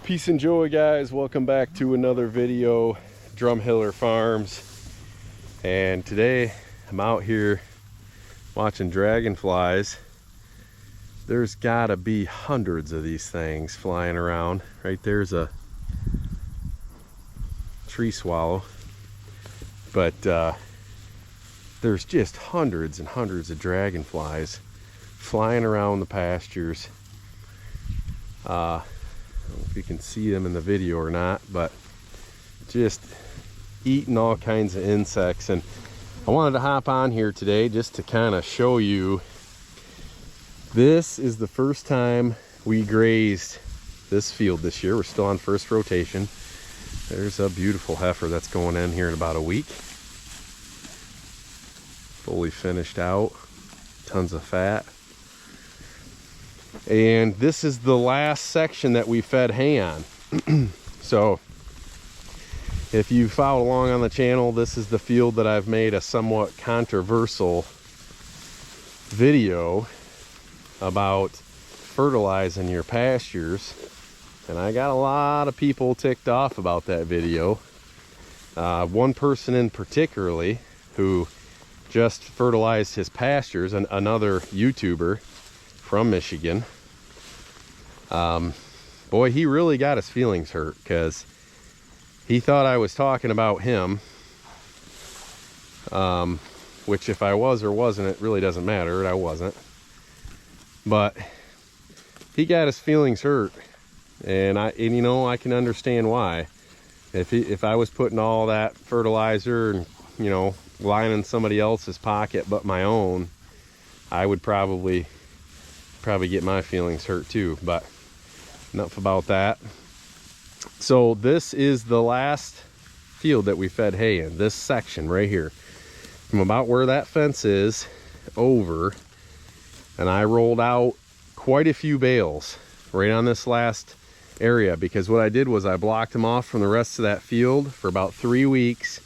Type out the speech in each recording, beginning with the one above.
Peace and joy, guys. Welcome back to another video, Drumhiller Farms. And today I'm out here watching dragonflies. There's gotta be hundreds of these things flying around. Right there's a tree swallow, but there's just hundreds and hundreds of dragonflies flying around the pastures. I don't know if you can see them in the video or not, but just eating all kinds of insects. And I wanted to hop on here today just to kind of show you, this is the first time we grazed this field this year. We're still on first rotation. There's a beautiful heifer that's going in here in about a week. Fully finished out, tons of fat. And this is the last section that we fed hay on. So if you followed along on the channel, this is the field that I've made a somewhat controversial video about fertilizing your pastures, and I got a lot of people ticked off about that video. One person in particularly who just fertilized his pastures, and another YouTuber from Michigan. Boy, he really got his feelings hurt because he thought I was talking about him, which if I was or wasn't, it really doesn't matter. I wasn't, but he got his feelings hurt, and you know, I can understand why. If I was putting all that fertilizer and, you know, lining somebody else's pocket but my own, I would probably get my feelings hurt too. But enough about that. So this is the last field that we fed hay in, this section right here, from about where that fence is over, and I rolled out quite a few bales right on this last area, because what I did was I blocked them off from the rest of that field for about 3 weeks,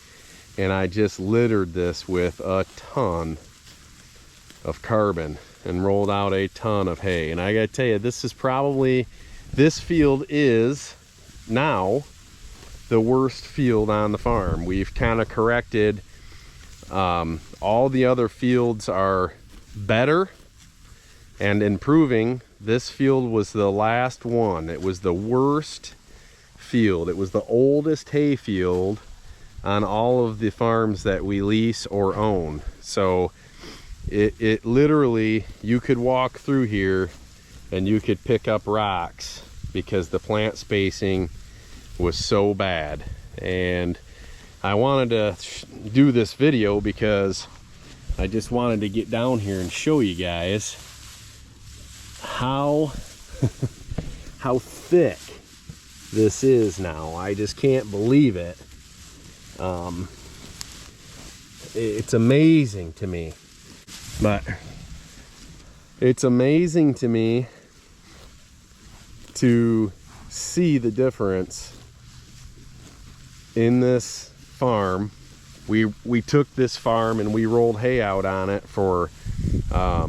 and I just littered this with a ton of carbon and rolled out a ton of hay. And I gotta tell you, this field is now the worst field on the farm. We've kind of corrected. All the other fields are better and improving. This field was the last one. It was the worst field. It was the oldest hay field on all of the farms that we lease or own. So it literally, you could walk through here and you could pick up rocks because the plant spacing was so bad. And I wanted to do this video because I just wanted to get down here and show you guys how how thick this is now. I just can't believe it. It's amazing to me. But it's amazing to me to see the difference in this farm. We took this farm and we rolled hay out on it for I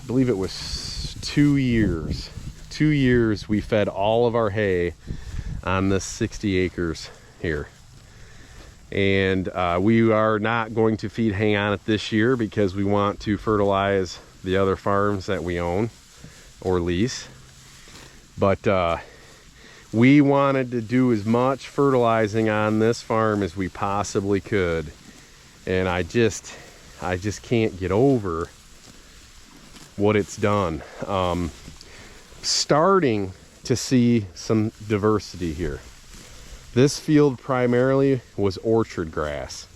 believe it was 2 years. 2 years we fed all of our hay on this 60 acres here. And we are not going to feed hay on it this year because we want to fertilize the other farms that we own or lease. But we wanted to do as much fertilizing on this farm as we possibly could. And I just can't get over what it's done. Starting to see some diversity here. This field primarily was orchard grass.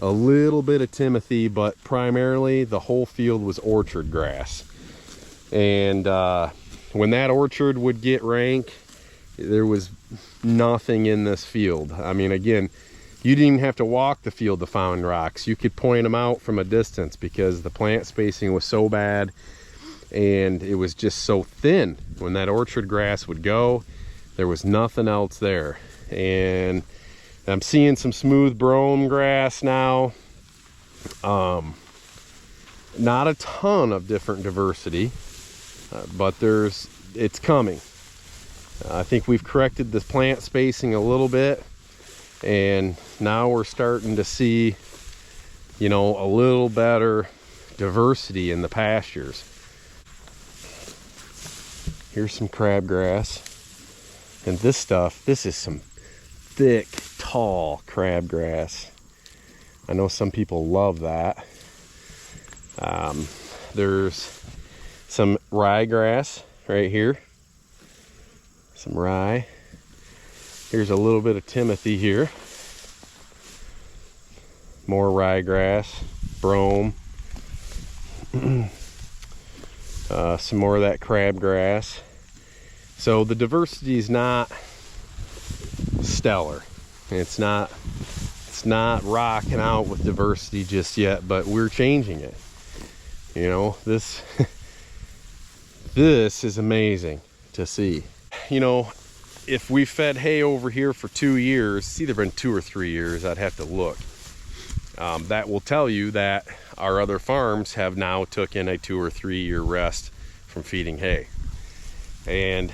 A little bit of timothy, but primarily the whole field was orchard grass. And when that orchard would get rank, there was nothing in this field. I mean, again, you didn't even have to walk the field to find rocks. You could point them out from a distance because the plant spacing was so bad and it was just so thin. When that orchard grass would go, there was nothing else there. And I'm seeing some smooth brome grass now. Not a ton of different diversity, but it's coming. I think we've corrected the plant spacing a little bit, and now we're starting to see, you know, a little better diversity in the pastures. Here's some crabgrass, and this stuff, this is some thick, tall crabgrass. I know some people love that. There's some ryegrass right here. Some rye. Here's a little bit of Timothy here. More ryegrass, brome. Some more of that crabgrass. So the diversity is not stellar. It's not rocking out with diversity just yet, but we're changing it. You know, this this is amazing to see. You know, if we fed hay over here for 2 years, it's either been 2 or 3 years, I'd have to look. That will tell you that our other farms have now taken a 2 or 3 year rest from feeding hay. And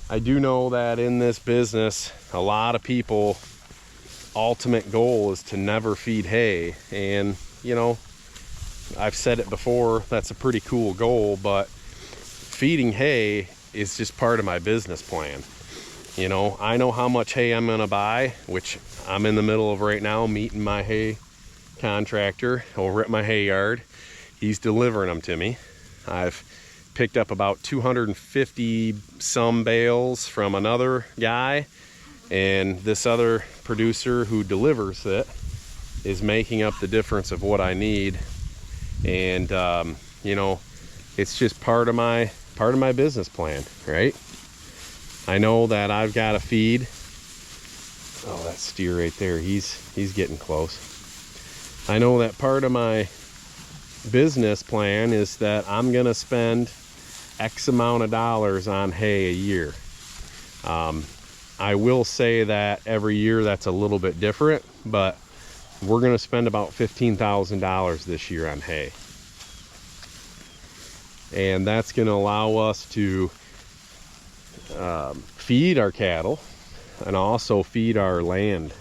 I do know that in this business, a lot of people, ultimate goal is to never feed hay. And, you know, I've said it before, that's a pretty cool goal, but feeding hay is just part of my business plan. You know, I know how much hay I'm gonna buy, which I'm in the middle of right now, meeting my hay contractor over at my hay yard. He's delivering them to me. I've picked up about 250 some bales from another guy, and this other producer who delivers it is making up the difference of what I need. And you know, it's just part of my business plan, right? I know that I've got to feed. Oh, that steer right there, he's getting close. I know that part of my business plan is that I'm gonna spend X amount of dollars on hay a year. I will say that every year that's a little bit different, but we're gonna spend about $15,000 this year on hay. And that's gonna allow us to feed our cattle and also feed our land.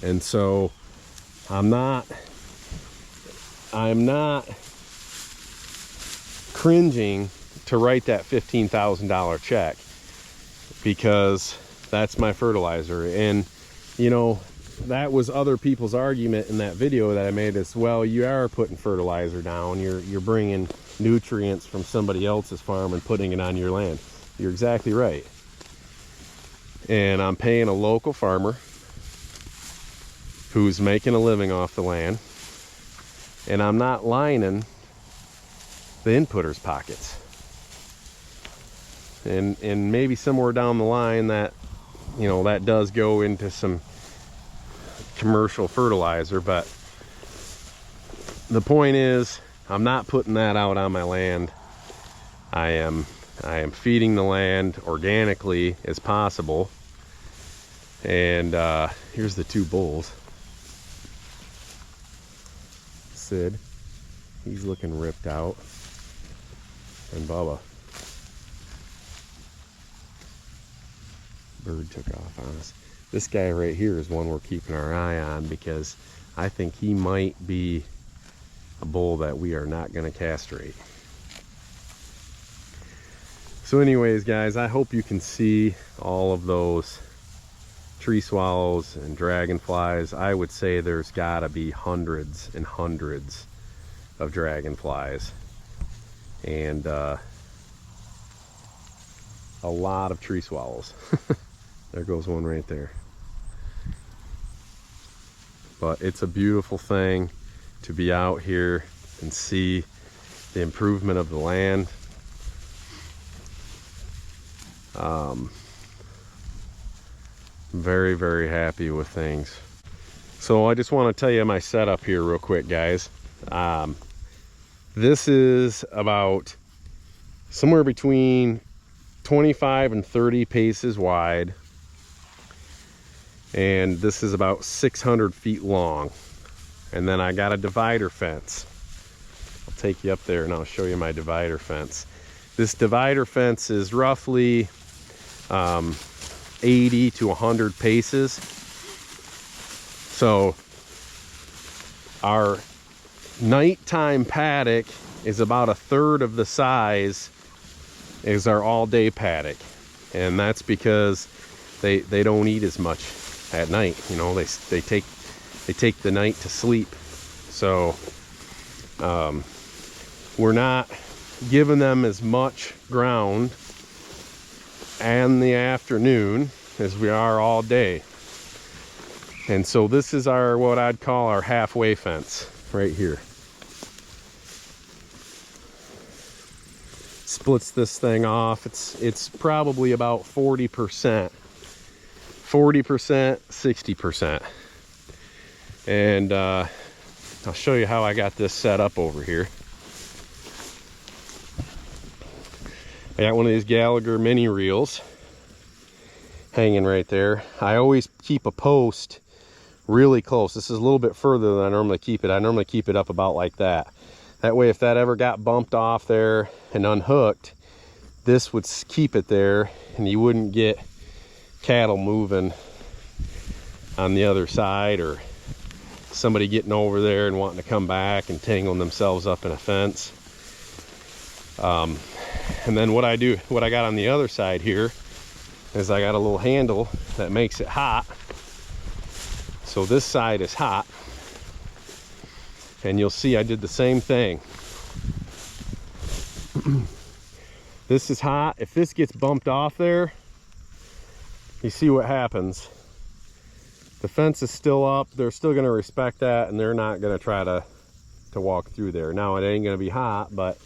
And so I'm not cringing to write that $15,000 check, because that's my fertilizer. And you know, that was other people's argument in that video that I made, is, well, you are putting fertilizer down, you're bringing nutrients from somebody else's farm and putting it on your land. You're exactly right. And I'm paying a local farmer who's making a living off the land, and I'm not lining the inputters' pockets. And maybe somewhere down the line that, you know, that does go into some commercial fertilizer, but the point is, I'm not putting that out on my land. I am feeding the land organically as possible. And here's the 2 bulls. Sid, he's looking ripped out, and Bubba, bird took off on us. This guy right here is one we're keeping our eye on, because I think he might be a bull that we are not going to castrate. So anyways, guys, I hope you can see all of those tree swallows and dragonflies. I would say there's got to be hundreds and hundreds of dragonflies, and a lot of tree swallows. There goes one right there. But it's a beautiful thing to be out here and see the improvement of the land. Very, very happy with things. So I just want to tell you my setup here real quick, guys. This is about somewhere between 25 and 30 paces wide, and this is about 600 feet long. And then I got a divider fence. I'll take you up there and I'll show you my divider fence. This divider fence is roughly 80 to 100 paces. So our nighttime paddock is about a third of the size as our all-day paddock, and that's because they don't eat as much at night. You know, they take the night to sleep. So we're not giving them as much ground in the afternoon as we are all day. And so this is our, what I'd call our halfway fence right here. Splits this thing off. It's probably about 40%, 60%. And I'll show you how I got this set up over here. I got one of these Gallagher mini reels hanging right there. I always keep a post really close. This is a little bit further than I normally keep it. I normally keep it up about like that. That way, if that ever got bumped off there and unhooked, this would keep it there and you wouldn't get cattle moving on the other side, or somebody getting over there and wanting to come back and tangling themselves up in a fence. And then what I got on the other side here is I got a little handle that makes it hot. So this side is hot. And you'll see I did the same thing. This is hot. If this gets bumped off there, you see what happens. The fence is still up. They're still going to respect that, and they're not going to try to walk through there. Now, it ain't going to be hot, but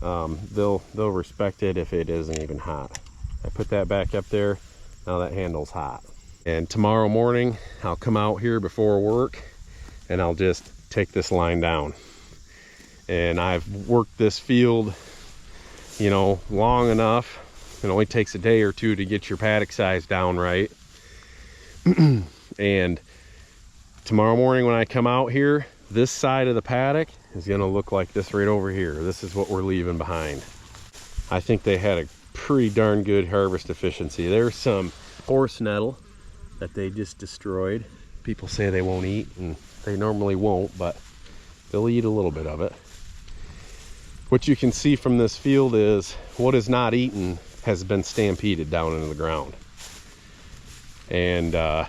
they'll respect it if it isn't even hot. I put that back up there. Now that handle's hot. And tomorrow morning, I'll come out here before work and I'll just take this line down. And I've worked this field, you know, long enough. It only takes a day or two to get your paddock size down right. And tomorrow morning when I come out here, this side of the paddock is going to look like this right over here. This is what we're leaving behind. I think they had a pretty darn good harvest efficiency. There's some horse nettle that they just destroyed. People say they won't eat, and they normally won't, but they'll eat a little bit of it. What you can see from this field is what is not eaten has been stampeded down into the ground. And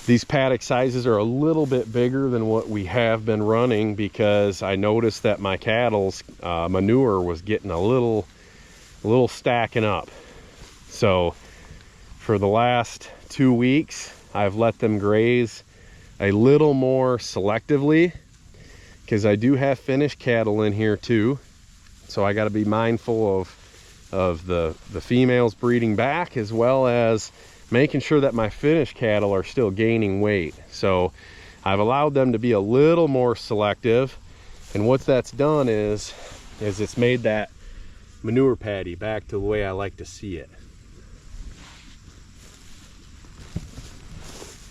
these paddock sizes are a little bit bigger than what we have been running, because I noticed that my cattle's manure was getting a little stacking up. So for the last 2 weeks, I've let them graze a little more selectively, because I do have finished cattle in here too. So I got to be mindful of the females breeding back, as well as making sure that my finished cattle are still gaining weight. So I've allowed them to be a little more selective, and what that's done is it's made that manure patty back to the way I like to see it.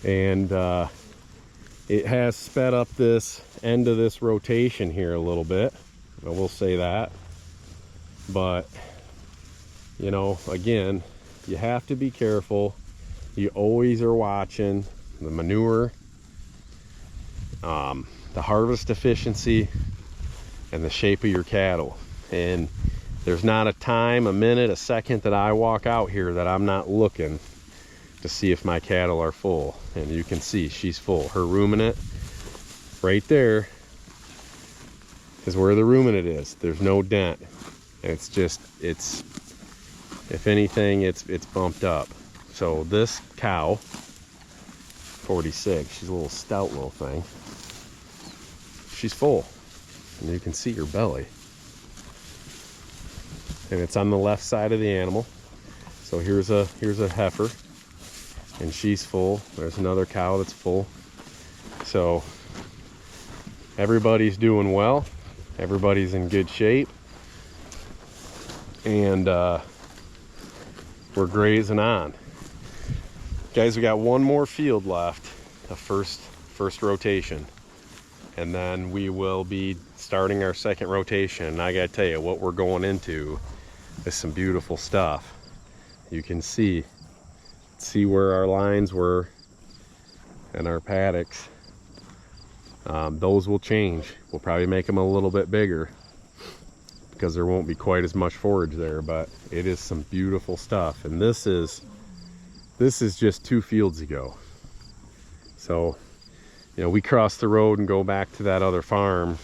And it has sped up this end of this rotation here a little bit, I will say that. But you know, again, you have to be careful. You always are watching the manure, the harvest efficiency, and the shape of your cattle. And there's not a time, a minute, a second that I walk out here that I'm not looking to see if my cattle are full. And you can see she's full. Her ruminant right there is where the ruminant is. There's no dent. It's just, if anything, it's bumped up. So this cow, 46, she's a little stout little thing. She's full, and you can see her belly. And it's on the left side of the animal. So here's a heifer, and she's full. There's another cow that's full. So everybody's doing well. Everybody's in good shape. And we're grazing on. Guys, we got one more field left, the first rotation, and then we will be starting our second rotation. And I gotta tell you, what we're going into is some beautiful stuff. you can see where our lines were and our paddocks. Those will change. We'll probably make them a little bit bigger because there won't be quite as much forage there, but it is some beautiful stuff. And this is just 2 fields ago. So, you know, we cross the road and go back to that other farm.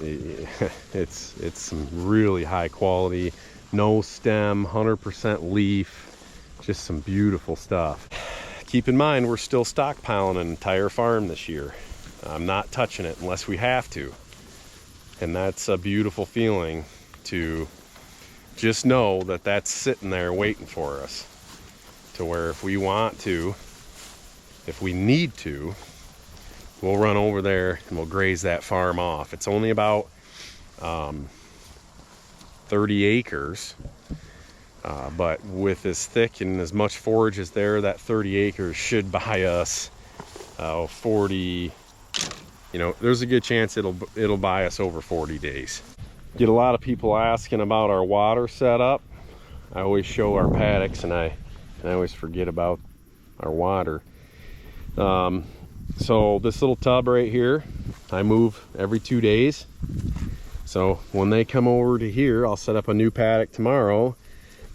It's some really high quality, no stem, 100% leaf, just some beautiful stuff. Keep in mind, we're still stockpiling an entire farm this year. I'm not touching it unless we have to. And that's a beautiful feeling, to just know that that's sitting there waiting for us, to where if we want to, if we need to, we'll run over there and we'll graze that farm off. It's only about 30 acres, but with as thick and as much forage as there, that 30 acres should buy us 40, you know, there's a good chance it'll buy us over 40 days. Get a lot of people asking about our water setup. I always show our paddocks, and I always forget about our water. So this little tub right here, I move every 2 days. So when they come over to here, I'll set up a new paddock tomorrow,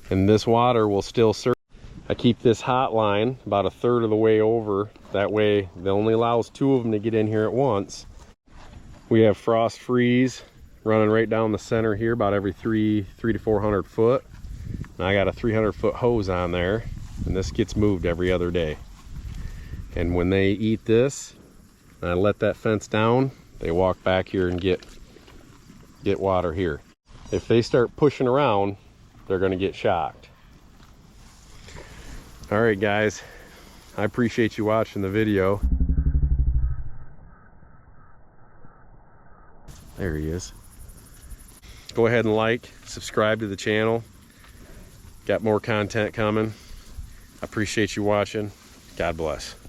and this water will still serve. I keep this hot line about 1/3 of the way over. That way, it only allows 2 of them to get in here at once. We have frost freeze running right down the center here, about every 300 to 400 foot. And I got a 300-foot hose on there, and this gets moved every other day. And when they eat this, and I let that fence down, they walk back here and get water here. If they start pushing around, they're going to get shocked. All right, guys, I appreciate you watching the video. There he is. Go ahead and like, subscribe to the channel. Got more content coming. I appreciate you watching. God bless.